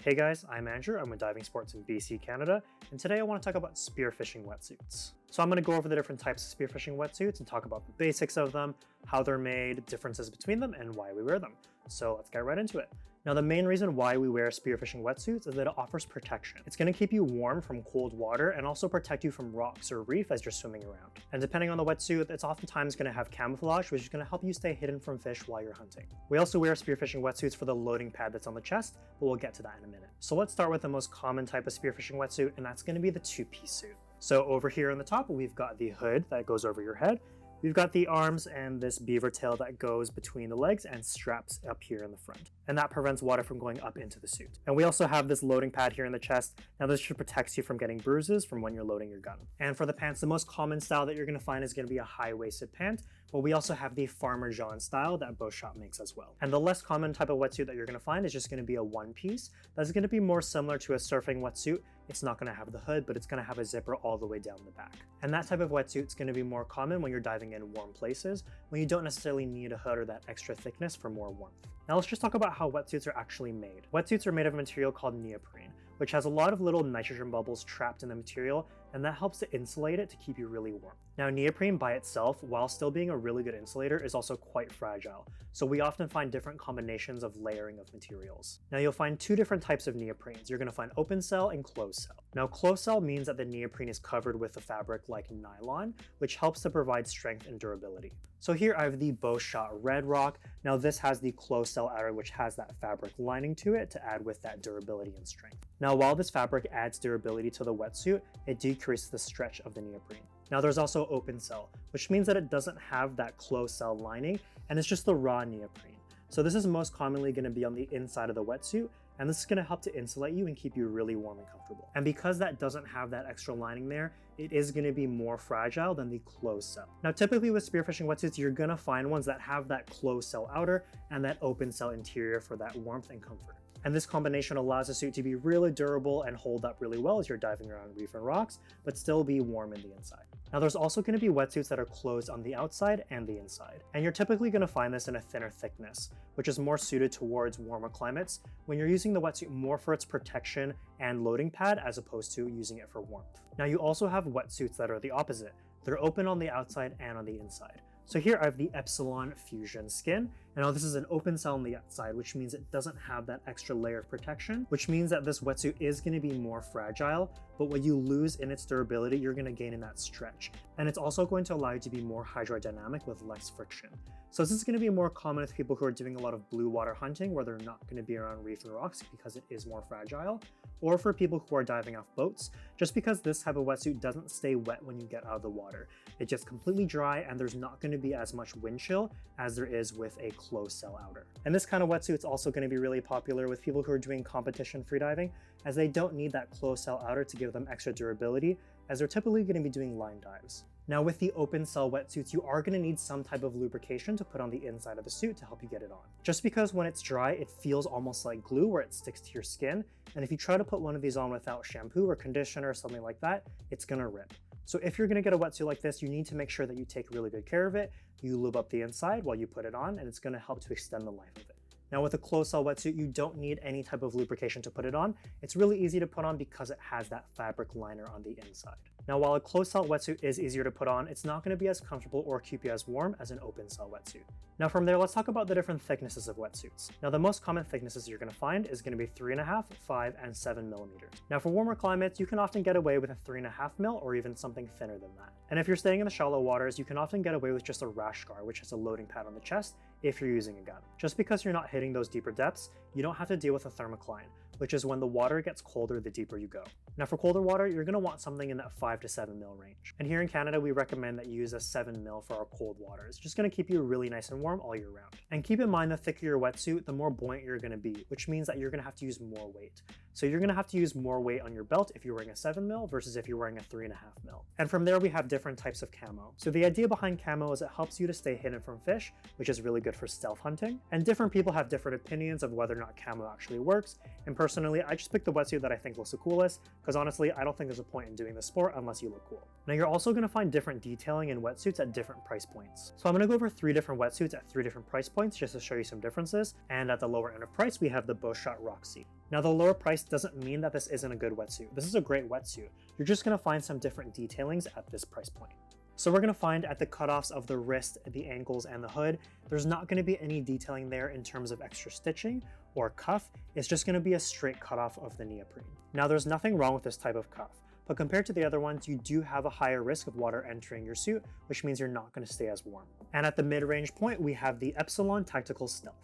Hey guys, I'm Andrew, I'm with Diving Sports in BC, Canada, and today I want to talk about spearfishing wetsuits. So I'm going to go over the different types of spearfishing wetsuits and talk about the basics of them, how they're made, differences between them, and why we wear them. So let's get right into it. Now the main reason why we wear spearfishing wetsuits is that it offers protection. It's going to keep you warm from cold water and also protect you from rocks or reef as you're swimming around. And depending on the wetsuit, it's oftentimes going to have camouflage, which is going to help you stay hidden from fish while you're hunting. We also wear spearfishing wetsuits for the loading pad that's on the chest, but we'll get to that in a minute. So let's start with the most common type of spearfishing wetsuit, and that's going to be the two-piece suit. So over here on the top, we've got the hood that goes over your head. We've got the arms and this beaver tail that goes between the legs and straps up here in the front. And that prevents water from going up into the suit. And we also have this loading pad here in the chest. Now this should protect you from getting bruises from when you're loading your gun. And for the pants, the most common style that you're going to find is going to be a high-waisted pant, but we also have the Farmer John style that Beuchat makes as well. And the less common type of wetsuit that you're going to find is just going to be a one-piece. That's going to be more similar to a surfing wetsuit. It's not going to have the hood, but it's going to have a zipper all the way down the back. And that type of wetsuit is going to be more common when you're diving in warm places, when you don't necessarily need a hood or that extra thickness for more warmth. Now let's just talk about how wetsuits are actually made. Wetsuits are made of a material called neoprene, which has a lot of little nitrogen bubbles trapped in the material, and that helps to insulate it to keep you really warm. Now neoprene by itself, while still being a really good insulator, is also quite fragile, so we often find different combinations of layering of materials. Now you'll find two different types of neoprenes. You're going to find open cell and closed cell. Now closed cell means that the neoprene is covered with a fabric like nylon, which helps to provide strength and durability. So here I have the Beuchat Redrock. Now this has the closed cell outer, which has that fabric lining to it to add with that durability and strength. Now while this fabric adds durability to the wetsuit, it decreases the stretch of the neoprene. Now there's also open cell, which means that it doesn't have that closed cell lining and it's just the raw neoprene. So this is most commonly going to be on the inside of the wetsuit, and this is going to help to insulate you and keep you really warm and comfortable. And because that doesn't have that extra lining there, it is going to be more fragile than the closed cell. Now typically with spearfishing wetsuits, you're going to find ones that have that closed cell outer and that open cell interior for that warmth and comfort. And this combination allows the suit to be really durable and hold up really well as you're diving around reef and rocks, but still be warm in the inside. Now there's also going to be wetsuits that are closed on the outside and the inside. And you're typically going to find this in a thinner thickness, which is more suited towards warmer climates when you're using the wetsuit more for its protection and loading pad as opposed to using it for warmth. Now you also have wetsuits that are the opposite. They're open on the outside and on the inside. So here I have the Epsealon Fusion skin, and now this is an open cell on the outside, which means it doesn't have that extra layer of protection, which means that this wetsuit is going to be more fragile, but what you lose in its durability, you're going to gain in that stretch. And it's also going to allow you to be more hydrodynamic with less friction. So this is going to be more common with people who are doing a lot of blue water hunting where they're not going to be around reef and rocks because it is more fragile, or for people who are diving off boats, just because this type of wetsuit doesn't stay wet when you get out of the water. It's just completely dry and there's not going to be as much wind chill as there is with a closed cell outer. And this kind of wetsuit is also going to be really popular with people who are doing competition freediving, as they don't need that closed cell outer to give them extra durability, as they're typically going to be doing line dives. Now with the open cell wetsuits, you are going to need some type of lubrication to put on the inside of the suit to help you get it on. Just because when it's dry, it feels almost like glue where it sticks to your skin, and if you try to put one of these on without shampoo or conditioner or something like that, it's going to rip. So if you're going to get a wetsuit like this, you need to make sure that you take really good care of it, you lube up the inside while you put it on, and it's going to help to extend the life of it. Now with a closed cell wetsuit, you don't need any type of lubrication to put it on. It's really easy to put on because it has that fabric liner on the inside. Now while a closed cell wetsuit is easier to put on, it's not going to be as comfortable or keep you as warm as an open cell wetsuit. Now from there, let's talk about the different thicknesses of wetsuits. Now the most common thicknesses you're going to find is going to be 3.5, 5, and 7 millimeters. Now for warmer climates, you can often get away with a 3.5 mil or even something thinner than that. And if you're staying in the shallow waters, you can often get away with just a rash guard, which has a loading pad on the chest if you're using a gun. Just because you're not hitting those deeper depths, you don't have to deal with a thermocline, which is when the water gets colder the deeper you go. Now for colder water, you're going to want something in that 5 to 7 mil range. And here in Canada, we recommend that you use a 7 mil for our cold water. It's just going to keep you really nice and warm all year round. And keep in mind, the thicker your wetsuit, the more buoyant you're going to be, which means that you're going to have to use more weight. So you're going to have to use more weight on your belt if you're wearing a 7 mil versus if you're wearing a 3.5 mil. And from there, we have different types of camo. So the idea behind camo is it helps you to stay hidden from fish, which is really good for stealth hunting. And different people have different opinions of whether or not camo actually works. And personally, personally, I just picked the wetsuit that I think looks the coolest, because honestly, I don't think there's a point in doing this sport unless you look cool. Now you're also going to find different detailing in wetsuits at different price points. So I'm going to go over 3 different wetsuits at 3 different price points just to show you some differences, and at the lower end of price, we have the Beuchat Rocksea. Now the lower price doesn't mean that this isn't a good wetsuit. This is a great wetsuit. You're just going to find some different detailings at this price point. So we're going to find at the cutoffs of the wrist, the ankles, and the hood, there's not going to be any detailing there in terms of extra stitching or cuff. It's just going to be a straight cutoff of the neoprene. Now there's nothing wrong with this type of cuff, but compared to the other ones, you do have a higher risk of water entering your suit, which means you're not going to stay as warm. And at the mid-range point, we have the Epsealon Tactical Stealth.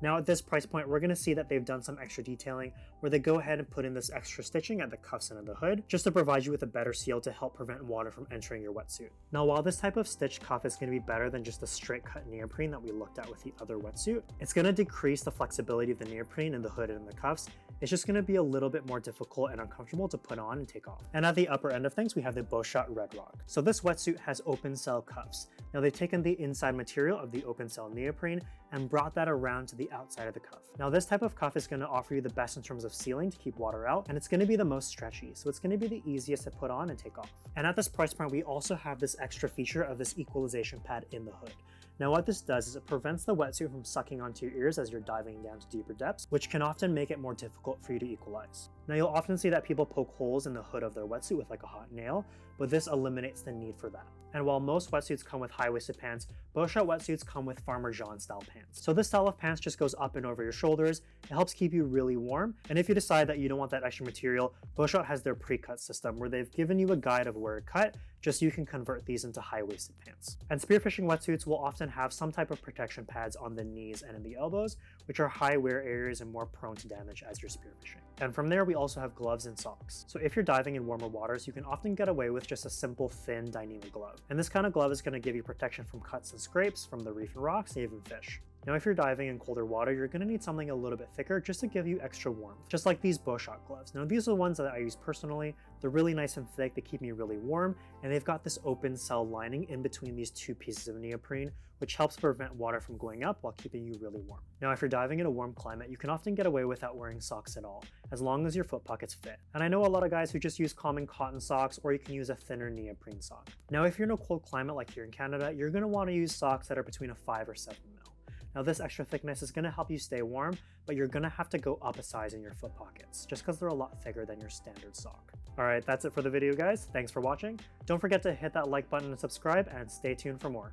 Now at this price point, we're going to see that they've done some extra detailing where they go ahead and put in this extra stitching at the cuffs and at the hood just to provide you with a better seal to help prevent water from entering your wetsuit. Now while this type of stitched cuff is going to be better than just the straight cut neoprene that we looked at with the other wetsuit, it's going to decrease the flexibility of the neoprene in the hood and the cuffs. It's just going to be a little bit more difficult and uncomfortable to put on and take off. And at the upper end of things, we have the Beuchat Redrock. So this wetsuit has open cell cuffs. Now they've taken the inside material of the open cell neoprene and brought that around to the outside of the cuff. Now this type of cuff is going to offer you the best in terms of sealing to keep water out, and it's going to be the most stretchy, so it's going to be the easiest to put on and take off. And at this price point, we also have this extra feature of this equalization pad in the hood. Now what this does is it prevents the wetsuit from sucking onto your ears as you're diving down to deeper depths, which can often make it more difficult for you to equalize. Now you'll often see that people poke holes in the hood of their wetsuit with like a hot nail, but this eliminates the need for that. And while most wetsuits come with high-waisted pants, Beuchat wetsuits come with Farmer John style pants. So this style of pants just goes up and over your shoulders. It helps keep you really warm. And if you decide that you don't want that extra material, Beuchat has their pre-cut system where they've given you a guide of where to cut, just so you can convert these into high-waisted pants. And spearfishing wetsuits will often have some type of protection pads on the knees and in the elbows, which are high wear areas and more prone to damage as you're spearfishing. And from there, we also have gloves and socks. So if you're diving in warmer waters, you can often get away with just a simple thin Dyneema glove. And this kind of glove is going to give you protection from cuts and scrapes from the reef and rocks and even fish. Now if you're diving in colder water, you're going to need something a little bit thicker just to give you extra warmth, just like these Beuchat gloves. Now these are the ones that I use personally. They're really nice and thick, they keep me really warm, and they've got this open cell lining in between these 2 pieces of neoprene, which helps prevent water from going up while keeping you really warm. Now if you're diving in a warm climate, you can often get away without wearing socks at all, as long as your foot pockets fit. And I know a lot of guys who just use common cotton socks, or you can use a thinner neoprene sock. Now if you're in a cold climate like here in Canada, you're going to want to use socks that are between a 5 or 7 mil. Now this extra thickness is going to help you stay warm, but you're going to have to go up a size in your foot pockets, just because they're a lot thicker than your standard sock. Alright, that's it for the video guys. Thanks for watching. Don't forget to hit that like button and subscribe, and stay tuned for more.